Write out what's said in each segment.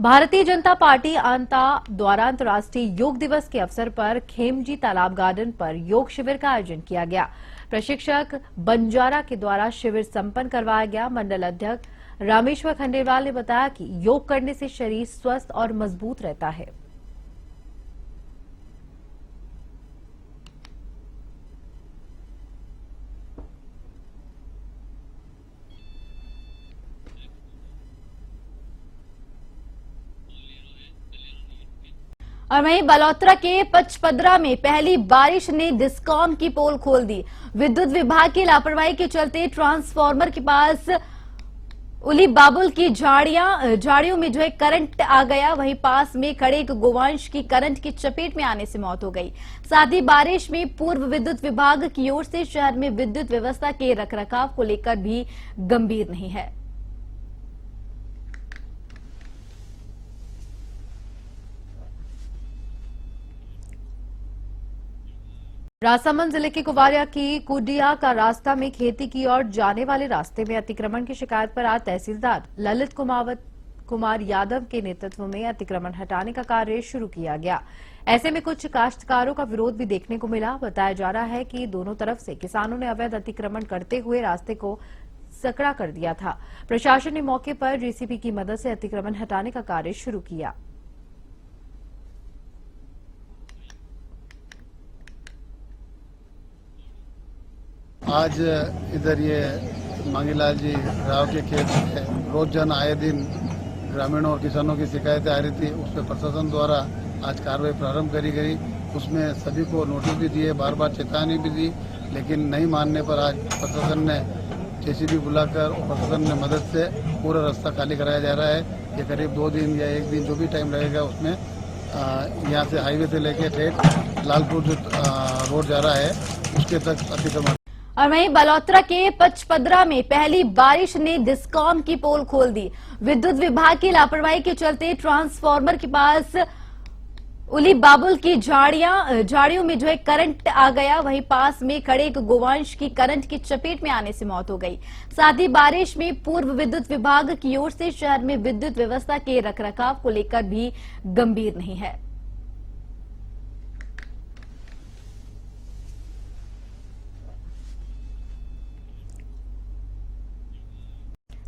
Bharatiya Janata party आंता द्वारा अंतर्राष्ट्रीय योग दिवस के अवसर पर खेमजी तालाब गार्डन पर योग शिविर का आयोजन किया गया। प्रशिक्षक बंजारा के द्वारा शिविर संपन्न करवाया गया। मंडल अध्यक्ष रामेश्वर खंडेलवाल ने बताया कि योग करने से शरीर स्वस्थ और मजबूत रहता है। और वहीं बलौत्रा के पचपदरा में पहली बारिश ने डिस्कॉम की पोल खोल दी। विद्युत विभाग की लापरवाही के चलते ट्रांसफार्मर के पास उली बाबुल की झाड़ियों में करंट आ गया। वहीं पास में खड़े एक गोवंश की करंट की चपेट में आने से मौत हो गई। साथ ही बारिश में पूर्व विद्युत विभाग की ओर से शहर में विद्युत व्यवस्था के रखरखाव को लेकर भी गंभीर नहीं है। राजसमंद जिले के कुवारिया की कुडिया का रास्ता में खेती की ओर जाने वाले रास्ते में अतिक्रमण की शिकायत पर आज तहसीलदार ललित कुमार यादव के नेतृत्व में अतिक्रमण हटाने का कार्य शुरू किया गया। ऐसे में कुछ काश्तकारों का विरोध भी देखने को मिला। बताया जा रहा है कि दोनों तरफ से किसानों ने अवैध अतिक्रमण करते हुए रास्ते को सकड़ा कर दिया था। प्रशासन ने मौके पर जेसीबी की मदद से अतिक्रमण हटाने का कार्य शुरू किया। आज इधर ये मांगीलाल जी राव के खेत है। रोजाना आए दिन ग्रामीणों और किसानों की शिकायतें आ रही थी। उस पर प्रशासन द्वारा आज कार्रवाई प्रारंभ करी गई। उसमें सभी को नोटिस भी दिए, बार बार चेतावनी भी दी, लेकिन नहीं मानने पर आज प्रशासन ने जेसीबी बुलाकर और प्रशासन ने मदद से पूरा रास्ता खाली कराया जा रहा है। ये करीब 2 दिन या 1 दिन जो भी टाइम लगेगा उसमें यहाँ से हाईवे से लेके ठेठ लालपुर जो रोड जा रहा है उसके तक अतिक्रमण। और वहीं बलौत्रा के पचपदरा में पहली बारिश ने डिस्कॉम की पोल खोल दी। विद्युत विभाग की लापरवाही के चलते ट्रांसफार्मर के पास उली बाबुल की झाड़ियों में करंट आ गया। वहीं पास में खड़े एक गोवंश की करंट की चपेट में आने से मौत हो गई। साथ ही बारिश में पूर्व विद्युत विभाग की ओर से शहर में विद्युत व्यवस्था के रखरखाव को लेकर भी गंभीर नहीं है।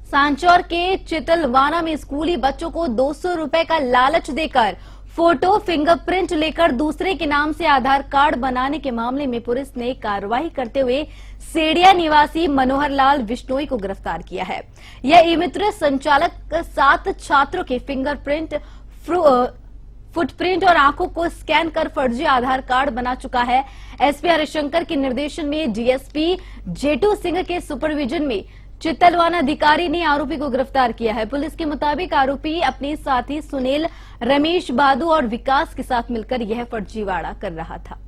सांचौर के चितलवाना में स्कूली बच्चों को 200 रुपए का लालच देकर फोटो फिंगरप्रिंट लेकर दूसरे के नाम से आधार कार्ड बनाने के मामले में पुलिस ने कार्रवाई करते हुए सेडिया निवासी मनोहर लाल बिश्नोई को गिरफ्तार किया है। यह ई-मित्र संचालक 7 छात्रों के फिंगरप्रिंट, फुटप्रिंट और आंखों को स्कैन कर फर्जी आधार कार्ड बना चुका है। एसपी हरिशंकर के निर्देशन में डीएसपी जेटू सिंह के सुपरविजन में चितलवाना अधिकारी ने आरोपी को गिरफ्तार किया है। पुलिस के मुताबिक आरोपी अपने साथी सुनील, रमेश, बादू और विकास के साथ मिलकर यह फर्जीवाड़ा कर रहा था।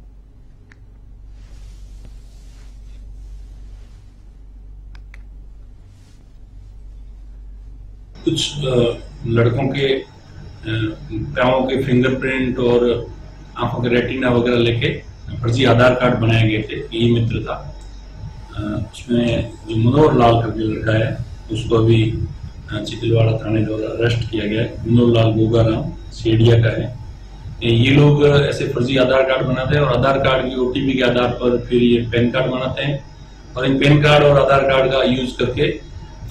कुछ लड़कों के पैरों के फिंगरप्रिंट और आंखों के रेटिना वगैरह लेके फर्जी आधार कार्ड बनाए गए थे। ई मित्र था। उसमें जो मनोहर लाल करके लड़का है उसको अभी चितलवाड़ा थाने द्वारा अरेस्ट किया गया है। मनोहर लाल गोगाराम सेडिया का है। ये लोग ऐसे फर्जी आधार कार्ड बनाते हैं और आधार कार्ड की ओटीपी के आधार पर फिर ये पैन कार्ड बनाते हैं और इन पैन कार्ड और आधार कार्ड का यूज करके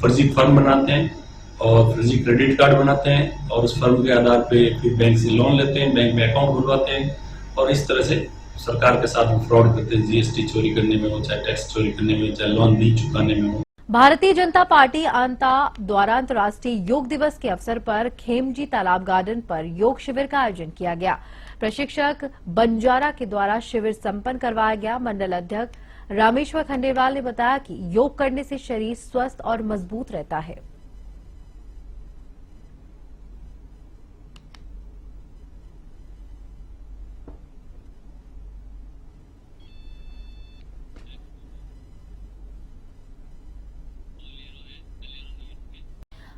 फर्जी फर्म बनाते हैं और फर्जी क्रेडिट कार्ड बनाते हैं और उस फर्म के आधार पे फिर बैंक से लोन लेते हैं, बैंक में अकाउंट खुलवाते हैं और इस तरह से सरकार के साथ फ्रॉड करते हैं। जीएसटी चोरी करने में हो, चाहे टैक्स चोरी करने में, चाहे लोन नहीं चुकाने में हो। भारतीय जनता पार्टी आंता द्वारा अंतर्राष्ट्रीय योग दिवस के अवसर पर खेमजी तालाब गार्डन पर योग शिविर का आयोजन किया गया। प्रशिक्षक बंजारा के द्वारा शिविर संपन्न करवाया गया। मंडल अध्यक्ष रामेश्वर खंडेलवाल ने बताया कि योग करने से शरीर स्वस्थ और मजबूत रहता है।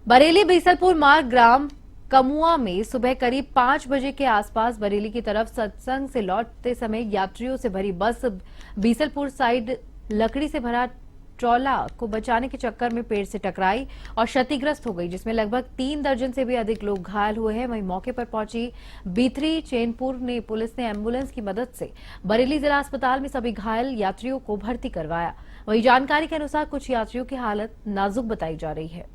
बरेली बीसलपुर मार्ग ग्राम कमुआ में सुबह करीब 5 बजे के आसपास बरेली की तरफ सत्संग से लौटते समय यात्रियों से भरी बस बीसलपुर साइड लकड़ी से भरा ट्रॉला को बचाने के चक्कर में पेड़ से टकराई और क्षतिग्रस्त हो गई, जिसमें लगभग 3 दर्जन से भी अधिक लोग घायल हुए हैं। वहीं मौके पर पहुंची B3 चैनपुर ने पुलिस ने एम्बुलेंस की मदद से बरेली जिला अस्पताल में सभी घायल यात्रियों को भर्ती करवाया। वहीं जानकारी के अनुसार कुछ यात्रियों की हालत नाजुक बताई जा रही है।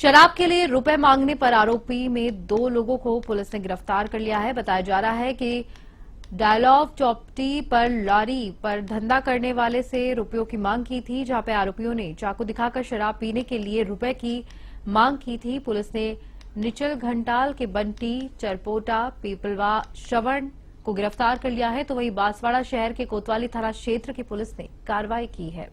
शराब के लिए रुपए मांगने पर आरोपी में 2 लोगों को पुलिस ने गिरफ्तार कर लिया है। बताया जा रहा है कि डायलॉग चौपटी पर लारी पर धंधा करने वाले से रुपयों की मांग की थी, जहां पे आरोपियों ने चाकू दिखाकर शराब पीने के लिए रुपए की मांग की थी। पुलिस ने निचल घंटाल के बंटी, चरपोटा, पीपलवा, श्रवण को गिरफ्तार कर लिया है। तो वहीं बांसवाड़ा शहर के कोतवाली थाना क्षेत्र की पुलिस ने कार्रवाई की है।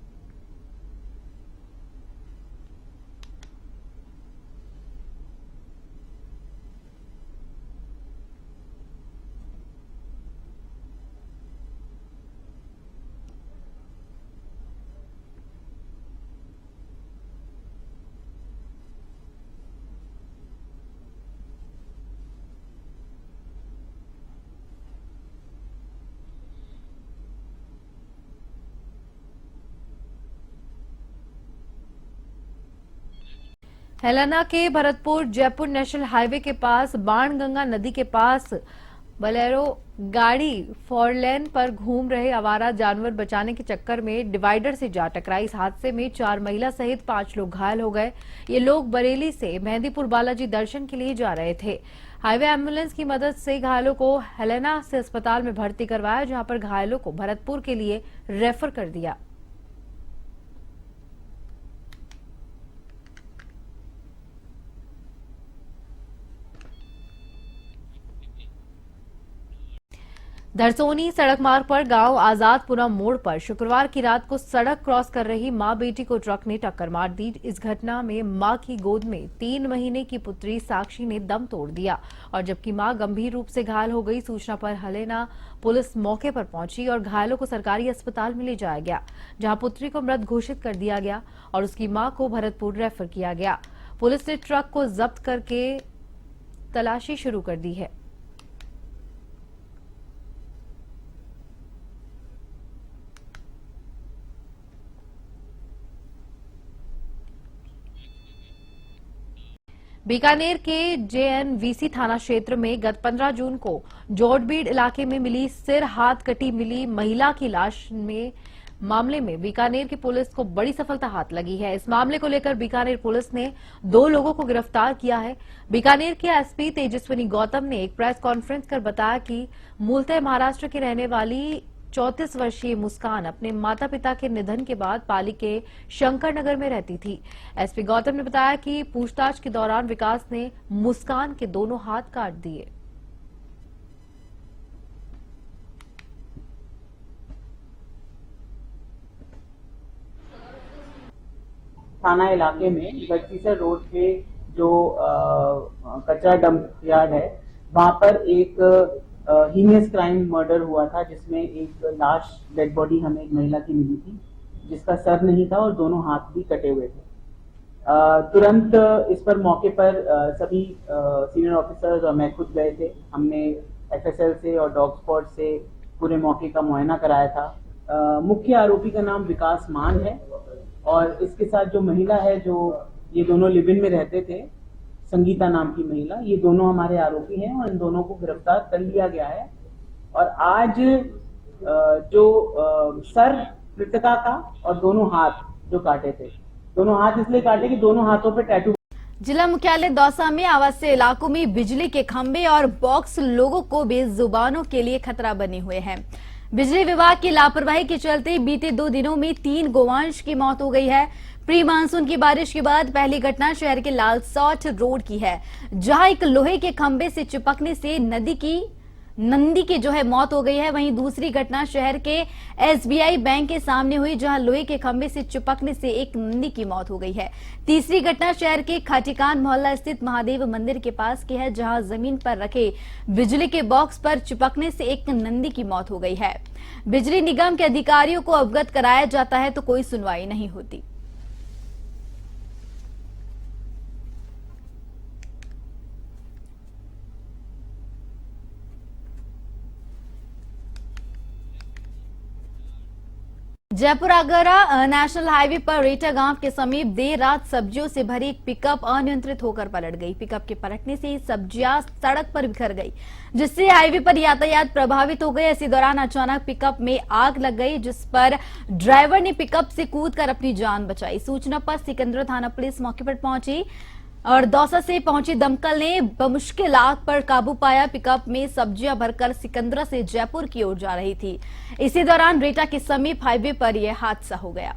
हेलाना के भरतपुर जयपुर नेशनल हाईवे के पास बाणगंगा नदी के पास बलेरो गाड़ी 4 लेन पर घूम रहे आवारा जानवर बचाने के चक्कर में डिवाइडर से जा टकराई। इस हादसे में 4 महिला सहित 5 लोग घायल हो गए। ये लोग बरेली से मेहंदीपुर बालाजी दर्शन के लिए जा रहे थे। हाईवे एम्बुलेंस की मदद से घायलों को हेलेना से अस्पताल में भर्ती करवाया, जहां पर घायलों को भरतपुर के लिए रेफर कर दिया। धरसोनी सड़क मार्ग पर गांव आजादपुरा मोड़ पर शुक्रवार की रात को सड़क क्रॉस कर रही मां बेटी को ट्रक ने टक्कर मार दी। इस घटना में मां की गोद में 3 महीने की पुत्री साक्षी ने दम तोड़ दिया और जबकि मां गंभीर रूप से घायल हो गई। सूचना पर हलेना पुलिस मौके पर पहुंची और घायलों को सरकारी अस्पताल में ले जाया गया, जहां पुत्री को मृत घोषित कर दिया गया और उसकी मां को भरतपुर रेफर किया गया। पुलिस ने ट्रक को जब्त करके तलाशी शुरू कर दी है। बीकानेर के JNVC थाना क्षेत्र में गत 15 जून को जोड़बीड़ इलाके में मिली सिर हाथ कटी मिली महिला की लाश में मामले में बीकानेर की पुलिस को बड़ी सफलता हाथ लगी है। इस मामले को लेकर बीकानेर पुलिस ने 2 लोगों को गिरफ्तार किया है। बीकानेर के SP तेजस्विनी गौतम ने एक प्रेस कॉन्फ्रेंस कर बताया कि मूलतः महाराष्ट्र की रहने वाली 34 वर्षीय मुस्कान अपने माता पिता के निधन के बाद पाली के शंकर नगर में रहती थी। SP गौतम ने बताया कि पूछताछ के दौरान विकास ने मुस्कान के दोनों हाथ काट दिए। थाना इलाके में गढ़सीसर रोड पे जो कचरा डंप यार्ड है, वहां पर एक हीनियस क्राइम मर्डर हुआ था, जिसमें एक लाश डेड बॉडी हमें एक महिला की मिली थी, जिसका सर नहीं था और दोनों हाथ भी कटे हुए थे। तुरंत इस पर मौके पर सभी सीनियर ऑफिसर्स और मैं खुद गए थे। हमने FSL से और डॉग स्पॉट से पूरे मौके का मुआयना कराया था। मुख्य आरोपी का नाम विकास मान है और इसके साथ जो महिला है, जो ये दोनों लिव इन में रहते थे, संगीता नाम की महिला, ये दोनों हमारे आरोपी हैं और इन दोनों को गिरफ्तार कर लिया गया है। और आज जो सर मृतका का और दोनों हाथ जो काटे थे, दोनों हाथ इसलिए काटे कि दोनों हाथों पे टैटू। जिला मुख्यालय दौसा में आवासीय इलाकों में बिजली के खंभे और बॉक्स लोगों को बेजुबानों के लिए खतरा बने हुए हैं। बिजली विभाग की लापरवाही के चलते बीते 2 दिनों में 3 गोवंश की मौत हो गई है। प्री मानसून की बारिश के बाद पहली घटना शहर के लालसौट रोड की है, जहां एक लोहे के खंभे से चिपकने से नंदी की जो है मौत हो गई है। वहीं दूसरी घटना शहर के SBI बैंक के सामने हुई, जहां लोहे के खंभे से चिपकने से एक नंदी की मौत हो गई है। तीसरी घटना शहर के खाटिकान मोहल्ला स्थित महादेव मंदिर के पास की है, जहां जमीन पर रखे बिजली के बॉक्स पर चिपकने से एक नंदी की मौत हो गई है। बिजली निगम के अधिकारियों को अवगत कराया जाता है तो कोई सुनवाई नहीं होती। जयपुर आगरा नेशनल हाईवे पर रेटा गांव के समीप देर रात सब्जियों से भरी एक पिकअप अनियंत्रित होकर पलट गई। पिकअप के पलटने से सब्जियां सड़क पर बिखर गई, जिससे हाईवे पर यातायात प्रभावित हो गया। इसी दौरान अचानक पिकअप में आग लग गई, जिस पर ड्राइवर ने पिकअप से कूदकर अपनी जान बचाई। सूचना पर सिकंदरा थाना पुलिस मौके पर पहुंची और दौसा से पहुंची दमकल ने बमुश्किल आग पर काबू पाया। पिकअप में सब्जियां भरकर सिकंदरा से जयपुर की ओर जा रही थी। इसी दौरान रेटा के समीप हाईवे पर यह हादसा हो गया।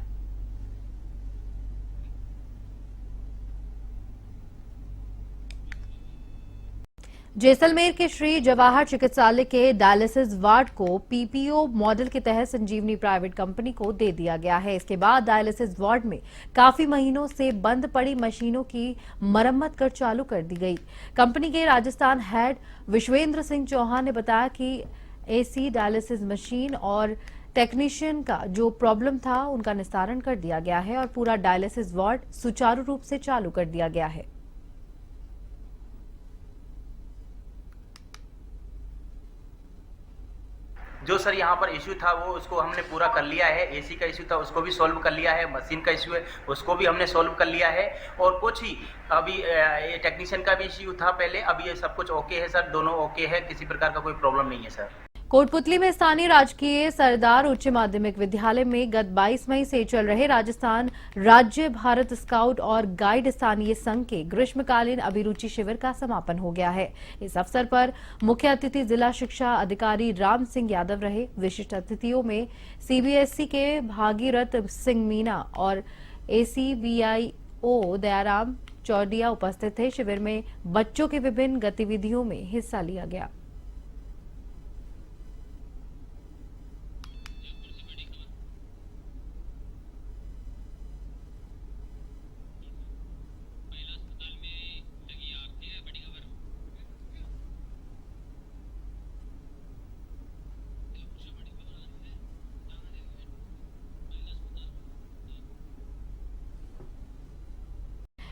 जैसलमेर के श्री जवाहर चिकित्सालय के डायलिसिस वार्ड को पीपीओ मॉडल के तहत संजीवनी प्राइवेट कंपनी को दे दिया गया है। इसके बाद डायलिसिस वार्ड में काफी महीनों से बंद पड़ी मशीनों की मरम्मत कर चालू कर दी गई। कंपनी के राजस्थान हेड विश्वेंद्र सिंह चौहान ने बताया कि एसी डायलिसिस मशीन और टेक्नीशियन का जो प्रॉब्लम था उनका निस्तारण कर दिया गया है और पूरा डायलिसिस वार्ड सुचारू रूप से चालू कर दिया गया है। जो सर यहाँ पर इश्यू था वो उसको हमने पूरा कर लिया है। एसी का इश्यू था उसको भी सॉल्व कर लिया है, मशीन का इश्यू है उसको भी हमने सॉल्व कर लिया है और कुछ ही अभी ये टेक्नीशियन का भी इश्यू था पहले, अभी ये सब कुछ ओके है सर, दोनों ओके है, किसी प्रकार का कोई प्रॉब्लम नहीं है सर। कोटपुतली में स्थानीय राजकीय सरदार उच्च माध्यमिक विद्यालय में गत 22 मई से चल रहे राजस्थान राज्य भारत स्काउट और गाइड स्थानीय संघ के ग्रीष्मकालीन अभिरुचि शिविर का समापन हो गया है। इस अवसर पर मुख्य अतिथि जिला शिक्षा अधिकारी राम सिंह यादव रहे। विशिष्ट अतिथियों में सीबीएसई के भागीरथ सिंह मीना और ACVIO दयाराम चौडिया उपस्थित थे। शिविर में बच्चों के विभिन्न गतिविधियों में हिस्सा लिया गया।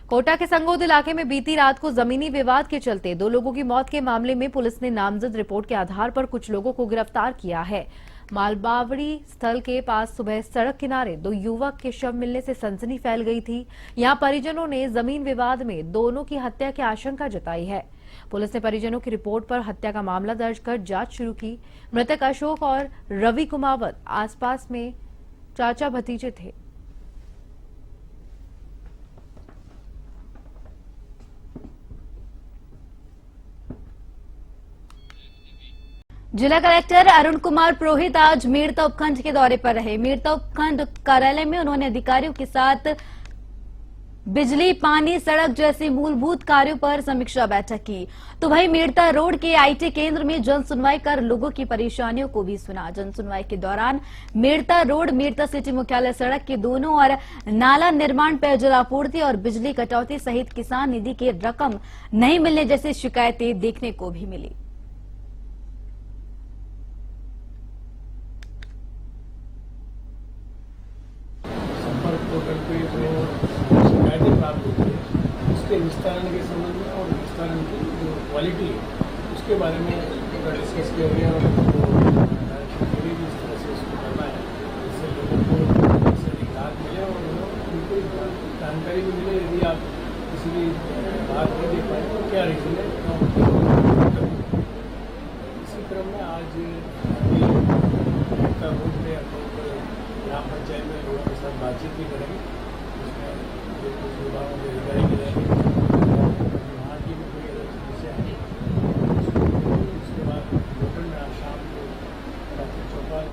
कोटा के संगोद इलाके में बीती रात को जमीनी विवाद के चलते 2 लोगों की मौत के मामले में पुलिस ने नामजद रिपोर्ट के आधार पर कुछ लोगों को गिरफ्तार किया है। मालबावड़ी स्थल के पास सुबह सड़क किनारे 2 युवक के शव मिलने से सनसनी फैल गई थी। यहां परिजनों ने जमीन विवाद में दोनों की हत्या की आशंका जताई है। पुलिस ने परिजनों की रिपोर्ट पर हत्या का मामला दर्ज कर जांच शुरू की। मृतक अशोक और रवि कुमावत आसपास में चाचा भतीजे थे। जिला कलेक्टर अरुण कुमार पुरोहित आज मीरता उपखंड के दौरे पर रहे। मीरता उपखंड कार्यालय में उन्होंने अधिकारियों के साथ बिजली, पानी, सड़क जैसे मूलभूत कार्यों पर समीक्षा बैठक की। तो वहीं मीरता रोड के IT केंद्र में जन सुनवाई कर लोगों की परेशानियों को भी सुना। जन सुनवाई के दौरान मीरता रोड, मीरता सिटी मुख्यालय सड़क के दोनों और नाला निर्माण, पेयजल आपूर्ति और बिजली कटौती सहित किसान निधि की रकम नहीं मिलने जैसी शिकायतें देखने को भी मिली। पोर्टल पे जो शिकायतें प्राप्त होती है उसके निस्तारण के संबंध में और निस्तारण की जो क्वालिटी है उसके बारे में डिस्कस किया गया और भी इस तरह से उसको करना है, जिससे लोगों को इससे राहत मिले और उनको जानकारी भी मिले। यदि आप किसी भी बात नहीं दे पाए तो क्या रीजन है। इसी क्रम में आज रोड में ग्राम पंचायत में लोगों के साथ बातचीत भी करेंगे, जिसमें जो कुछ विभागों के अधिकारी मिलेंगे, वहाँ की भी कोई अगर समस्या है उसके बाद होटल में शाम को ट्रैफिक चौपाल।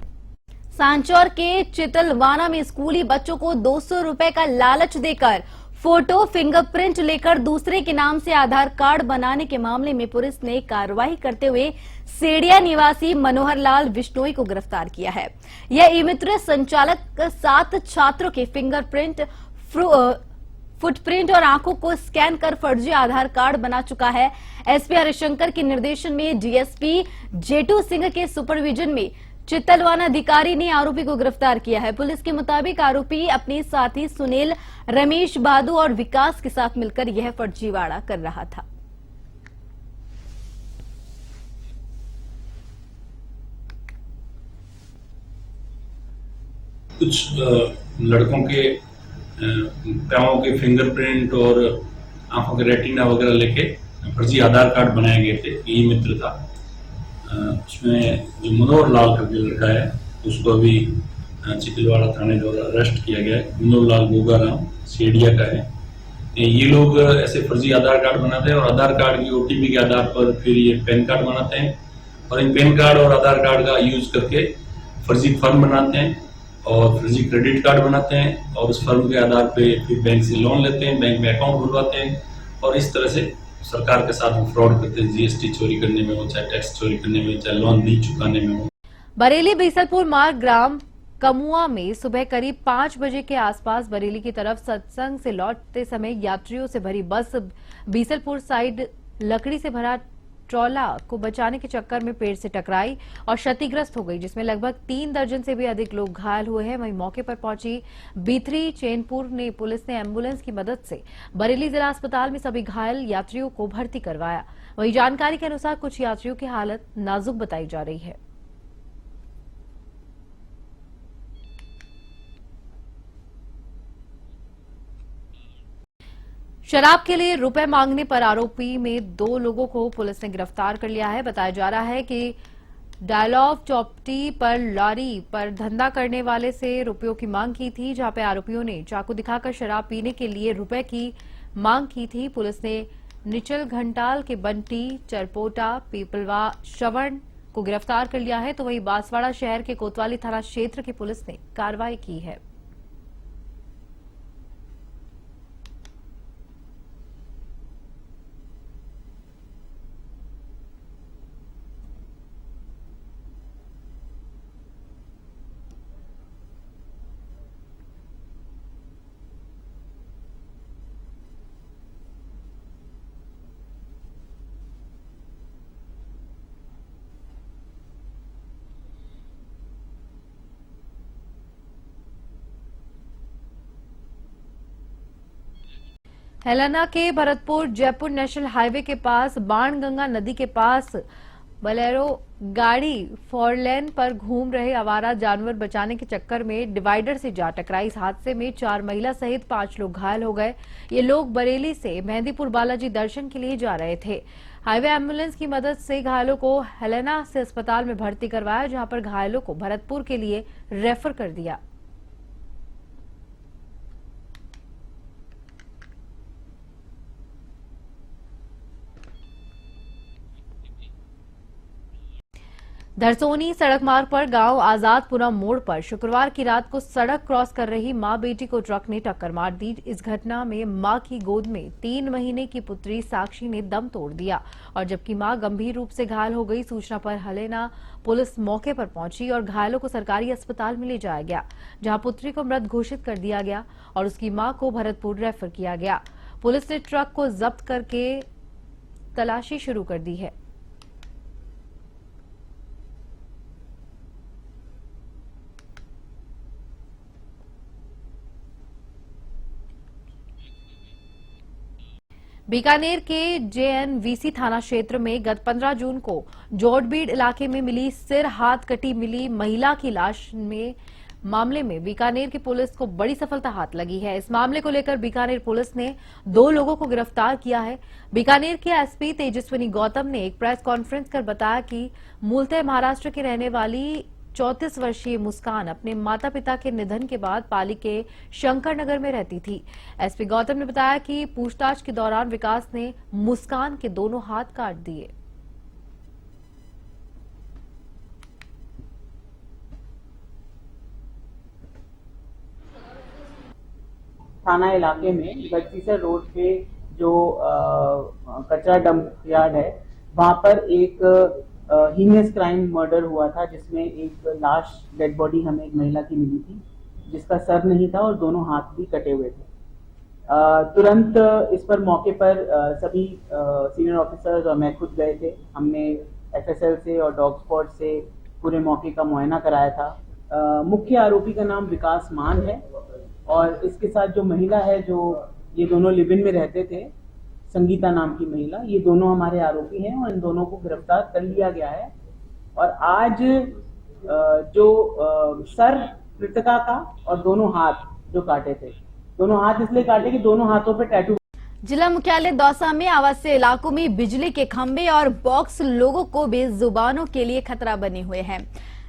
सांचौर के चितलवाना में स्कूली बच्चों को 200 रुपए का लालच देकर फोटो, फिंगरप्रिंट लेकर दूसरे के नाम से आधार कार्ड बनाने के मामले में पुलिस ने कार्रवाई करते हुए सेडिया निवासी मनोहर लाल बिश्नोई को गिरफ्तार किया है। यह ई-मित्र संचालक 7 छात्रों के फिंगरप्रिंट, फुटप्रिंट और आंखों को स्कैन कर फर्जी आधार कार्ड बना चुका है। SP हरिशंकर के निर्देशन में DSP जेटू सिंह के सुपरविजन में चित्तलवाना अधिकारी ने आरोपी को गिरफ्तार किया है। पुलिस के मुताबिक आरोपी अपने साथी सुनील, रमेश, बादू और विकास के साथ मिलकर यह फर्जीवाड़ा कर रहा था। कुछ लड़कों के पैरों के फिंगरप्रिंट और आंखों के रेटिना वगैरह लेके फर्जी आधार कार्ड बनाए गए थे। ई मित्र था। उसमें जो मनोहर लाल करके लड़का है उसको अभी चिकलवाड़ा थाने द्वारा अरेस्ट किया गया है। मनोहर लाल गोगाराम सेडिया का है। ये लोग ऐसे फर्जी आधार कार्ड बनाते हैं और आधार कार्ड की ओटीपी के आधार पर फिर ये पैन कार्ड बनाते हैं और इन पैन कार्ड और आधार कार्ड का यूज करके फर्जी फर्म बनाते हैं और फर्जी क्रेडिट कार्ड बनाते हैं और उस फर्म के आधार पे फिर बैंक से लोन लेते हैं, बैंक में अकाउंट खुलवाते हैं और इस तरह से सरकार के साथ फ्रॉड करते हैं। जीएसटी चोरी करने में हो, चाहे टैक्स चोरी करने में, चाहे लोन नहीं चुकाने में हो। बरेली बीसलपुर मार्ग ग्राम कमुआ में सुबह करीब 5 बजे के आसपास बरेली की तरफ सत्संग से लौटते समय यात्रियों से भरी बस बीसलपुर साइड लकड़ी से भरा ट्रॉला को बचाने के चक्कर में पेड़ से टकराई और क्षतिग्रस्त हो गई, जिसमें लगभग 3 दर्जन से भी अधिक लोग घायल हुए हैं। वहीं मौके पर पहुंची B3 चैनपुर ने पुलिस ने एम्बुलेंस की मदद से बरेली जिला अस्पताल में सभी घायल यात्रियों को भर्ती करवाया। वहीं जानकारी के अनुसार कुछ यात्रियों की हालत नाजुक बताई जा रही है। शराब के लिए रुपए मांगने पर आरोपी में 2 लोगों को पुलिस ने गिरफ्तार कर लिया है। बताया जा रहा है कि डायलॉग चौपटी पर लॉरी पर धंधा करने वाले से रुपयों की मांग की थी, जहां पे आरोपियों ने चाकू दिखाकर शराब पीने के लिए रुपए की मांग की थी। पुलिस ने निचल घंटाल के बंटी, चरपोटा, पीपलवा, श्रवण को गिरफ्तार कर लिया है। तो वहीं बांसवाड़ा शहर के कोतवाली थाना क्षेत्र की पुलिस ने कार्रवाई की है। हेलाना के भरतपुर जयपुर नेशनल हाईवे के पास बाणगंगा नदी के पास बलेरो गाड़ी 4 लेन पर घूम रहे आवारा जानवर बचाने के चक्कर में डिवाइडर से जा टकराई। इस हादसे में 4 महिला सहित 5 लोग घायल हो गए। ये लोग बरेली से मेहंदीपुर बालाजी दर्शन के लिए जा रहे थे। हाईवे एम्बुलेंस की मदद से घायलों को हेलेना से अस्पताल में भर्ती करवाया, जहां पर घायलों को भरतपुर के लिए रेफर कर दिया। धरसोनी सड़क मार्ग पर गांव आजादपुरा मोड़ पर शुक्रवार की रात को सड़क क्रॉस कर रही मां बेटी को ट्रक ने टक्कर मार दी। इस घटना में मां की गोद में 3 महीने की पुत्री साक्षी ने दम तोड़ दिया और जबकि मां गंभीर रूप से घायल हो गई। सूचना पर हलेना पुलिस मौके पर पहुंची और घायलों को सरकारी अस्पताल में ले जाया गया, जहां पुत्री को मृत घोषित कर दिया गया और उसकी मां को भरतपुर रेफर किया गया। पुलिस ने ट्रक को जब्त करके तलाशी शुरू कर दी है। बीकानेर के JNVC थाना क्षेत्र में गत 15 जून को जोड़बीड़ इलाके में मिली सिर हाथ कटी मिली महिला की लाश में मामले में बीकानेर की पुलिस को बड़ी सफलता हाथ लगी है। इस मामले को लेकर बीकानेर पुलिस ने 2 लोगों को गिरफ्तार किया है। बीकानेर के एसपी तेजस्विनी गौतम ने एक प्रेस कॉन्फ्रेंस कर बताया कि मूलतः महाराष्ट्र की रहने वाली 34 वर्षीय मुस्कान अपने माता पिता के निधन के बाद पाली के शंकर नगर में रहती थी। एसपी गौतम ने बताया कि पूछताछ के दौरान विकास ने मुस्कान के दोनों हाथ काट दिए। थाना इलाके में गढ़सीसर रोड पे जो कचरा डंप यार्ड है, वहां पर एक हीनियस क्राइम मर्डर हुआ था, जिसमें एक लाश डेड बॉडी हमें एक महिला की मिली थी, जिसका सर नहीं था और दोनों हाथ भी कटे हुए थे। तुरंत इस पर मौके पर सभी सीनियर ऑफिसर्स और मैं खुद गए थे। हमने FSL से और डॉग स्क्वाड से पूरे मौके का मुआयना कराया था। मुख्य आरोपी का नाम विकास मान है और इसके साथ जो महिला है, जो ये दोनों लिव इन में रहते थे, संगीता नाम की महिला, ये दोनों हमारे आरोपी हैं और इन दोनों को गिरफ्तार कर लिया गया है। और आज जो सर कृतिका का और दोनों हाथ जो काटे थे, दोनों हाथ इसलिए काटे कि दोनों हाथों पे टैटू। जिला मुख्यालय दौसा में आवासीय इलाकों में बिजली के खंभे और बॉक्स लोगों को बेजुबानों के लिए खतरा बने हुए हैं।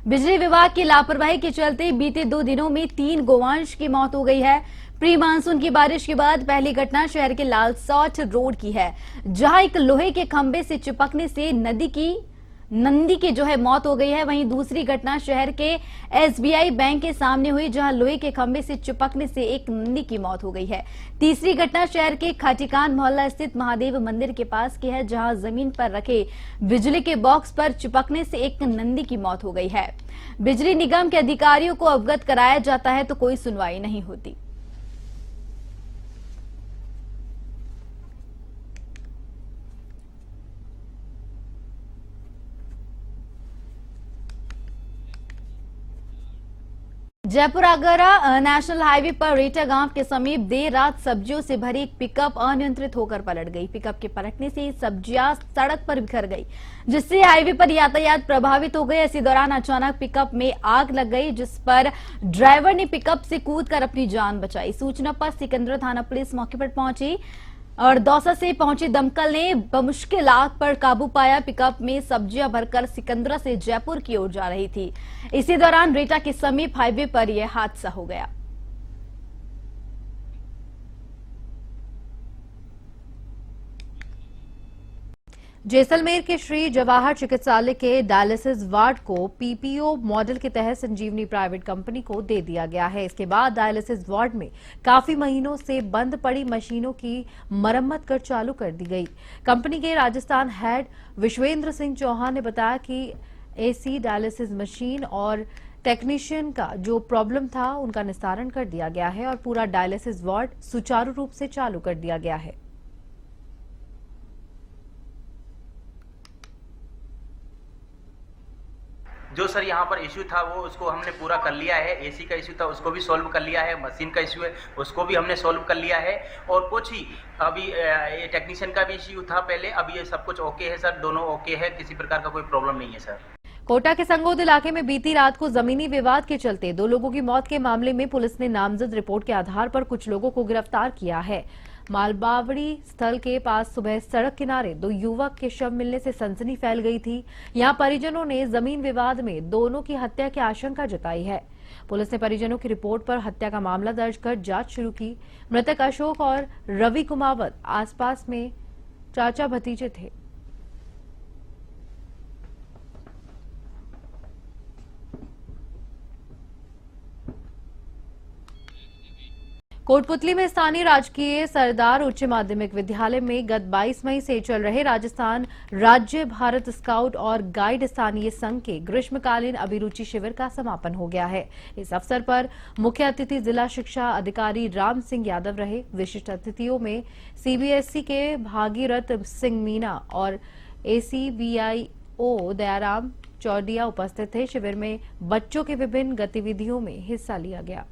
बिजली विभाग की लापरवाही के चलते बीते 2 दिनों में 3 गौवंश की मौत हो गई है। प्री मानसून की बारिश के बाद पहली घटना शहर के लालसौट रोड की है, जहां एक लोहे के खंभे से चिपकने से नंदी की जो है मौत हो गई है। वहीं दूसरी घटना शहर के SBI बैंक के सामने हुई, जहां लोहे के खंभे से चिपकने से एक नंदी की मौत हो गई है। तीसरी घटना शहर के खाटीकान मोहल्ला स्थित महादेव मंदिर के पास की है, जहां जमीन पर रखे बिजली के बॉक्स पर चिपकने से एक नंदी की मौत हो गई है। बिजली निगम के अधिकारियों को अवगत कराया जाता है तो कोई सुनवाई नहीं होती। जयपुर आगरा नेशनल हाईवे पर रेटा गांव के समीप देर रात सब्जियों से भरी एक पिकअप अनियंत्रित होकर पलट गई। पिकअप के पलटने से सब्जियां सड़क पर बिखर गई, जिससे हाईवे पर यातायात प्रभावित हो गई। इसी दौरान अचानक पिकअप में आग लग गई, जिस पर ड्राइवर ने पिकअप से कूदकर अपनी जान बचाई। सूचना पर सिकंदरा थाना पुलिस मौके पर पहुंची और दौसा से पहुंची दमकल ने बमुश्किल आग पर काबू पाया। पिकअप में सब्जियां भरकर सिकंदरा से जयपुर की ओर जा रही थी। इसी दौरान रेटा के समीप हाईवे पर यह हादसा हो गया। जैसलमेर के श्री जवाहर चिकित्सालय के डायलिसिस वार्ड को PPO मॉडल के तहत संजीवनी प्राइवेट कंपनी को दे दिया गया है। इसके बाद डायलिसिस वार्ड में काफी महीनों से बंद पड़ी मशीनों की मरम्मत कर चालू कर दी गई। कंपनी के राजस्थान हेड विश्वेंद्र सिंह चौहान ने बताया कि AC डायलिसिस मशीन और टेक्नीशियन का जो प्रॉब्लम था उनका निस्तारण कर दिया गया है और पूरा डायलिसिस वार्ड सुचारू रूप से चालू कर दिया गया है। जो सर यहाँ पर इश्यू था वो उसको हमने पूरा कर लिया है। AC का इश्यू था उसको भी सॉल्व कर लिया है, मशीन का इश्यू है उसको भी हमने सॉल्व कर लिया है और कुछ ही अभी ये टेक्नीशियन का भी इश्यू था पहले, अभी ये सब कुछ ओके है सर, दोनों ओके है, किसी प्रकार का कोई प्रॉब्लम नहीं है सर। कोटा के संगोद इलाके में बीती रात को जमीनी विवाद के चलते 2 लोगों की मौत के मामले में पुलिस ने नामजद रिपोर्ट के आधार पर कुछ लोगों को गिरफ्तार किया है। मालबावड़ी स्थल के पास सुबह सड़क किनारे 2 युवक के शव मिलने से सनसनी फैल गई थी। यहां परिजनों ने जमीन विवाद में दोनों की हत्या की आशंका जताई है। पुलिस ने परिजनों की रिपोर्ट पर हत्या का मामला दर्ज कर जांच शुरू की। मृतक अशोक और रवि कुमावत आसपास में चाचा भतीजे थे। कोटपुतली में स्थानीय राजकीय सरदार उच्च माध्यमिक विद्यालय में गत 22 मई से चल रहे राजस्थान राज्य भारत स्काउट और गाइड स्थानीय संघ के ग्रीष्मकालीन अभिरुचि शिविर का समापन हो गया है। इस अवसर पर मुख्य अतिथि जिला शिक्षा अधिकारी राम सिंह यादव रहे। विशिष्ट अतिथियों में CBSE के भागीरथ सिंह मीना और ACVIO दयाराम चौडिया उपस्थित थे। शिविर में बच्चों के विभिन्न गतिविधियों में हिस्सा लिया गया।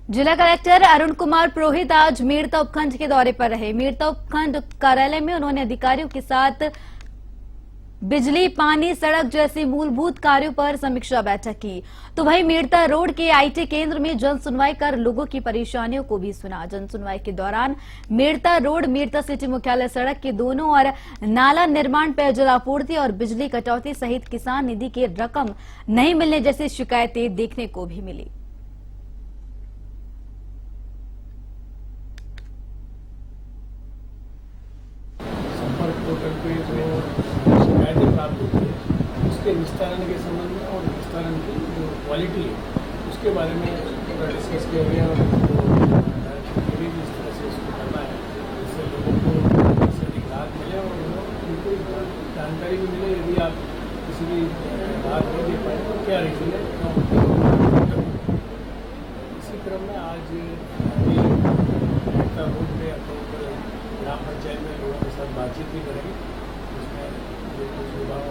जिला कलेक्टर अरुण कुमार पुरोहित आज मीरता उपखंड के दौरे पर रहे। मीरता उपखंड कार्यालय में उन्होंने अधिकारियों के साथ बिजली, पानी, सड़क जैसे मूलभूत कार्यों पर समीक्षा बैठक की। तो वहीं मीरता रोड के IT केंद्र में जन सुनवाई कर लोगों की परेशानियों को भी सुना। जन सुनवाई के दौरान मीरता रोड मीरता सिटी मुख्यालय सड़क के दोनों और नाला निर्माण, पेयजल आपूर्ति और बिजली कटौती सहित किसान निधि की रकम नहीं मिलने जैसी शिकायतें देखने को भी मिली। पोर्टल पे जो शिकायतें प्राप्त होती है उसके निस्तारण के संबंध में और निस्तारण की जो क्वालिटी है उसके बारे में पूरा डिस्कस किया गया और जिस तरह से उसको करना है जिससे लोगों को इससे अधिक राहत मिले और उनको जानकारी भी मिले। यदि आप किसी भी राहत नहीं दे पाए तो क्या रीज़न है। इसी क्रम में आज रोड में ग्राम पंचायत में लोगों के साथ बातचीत भी करेंगे, उसमें जो कुछ विभागों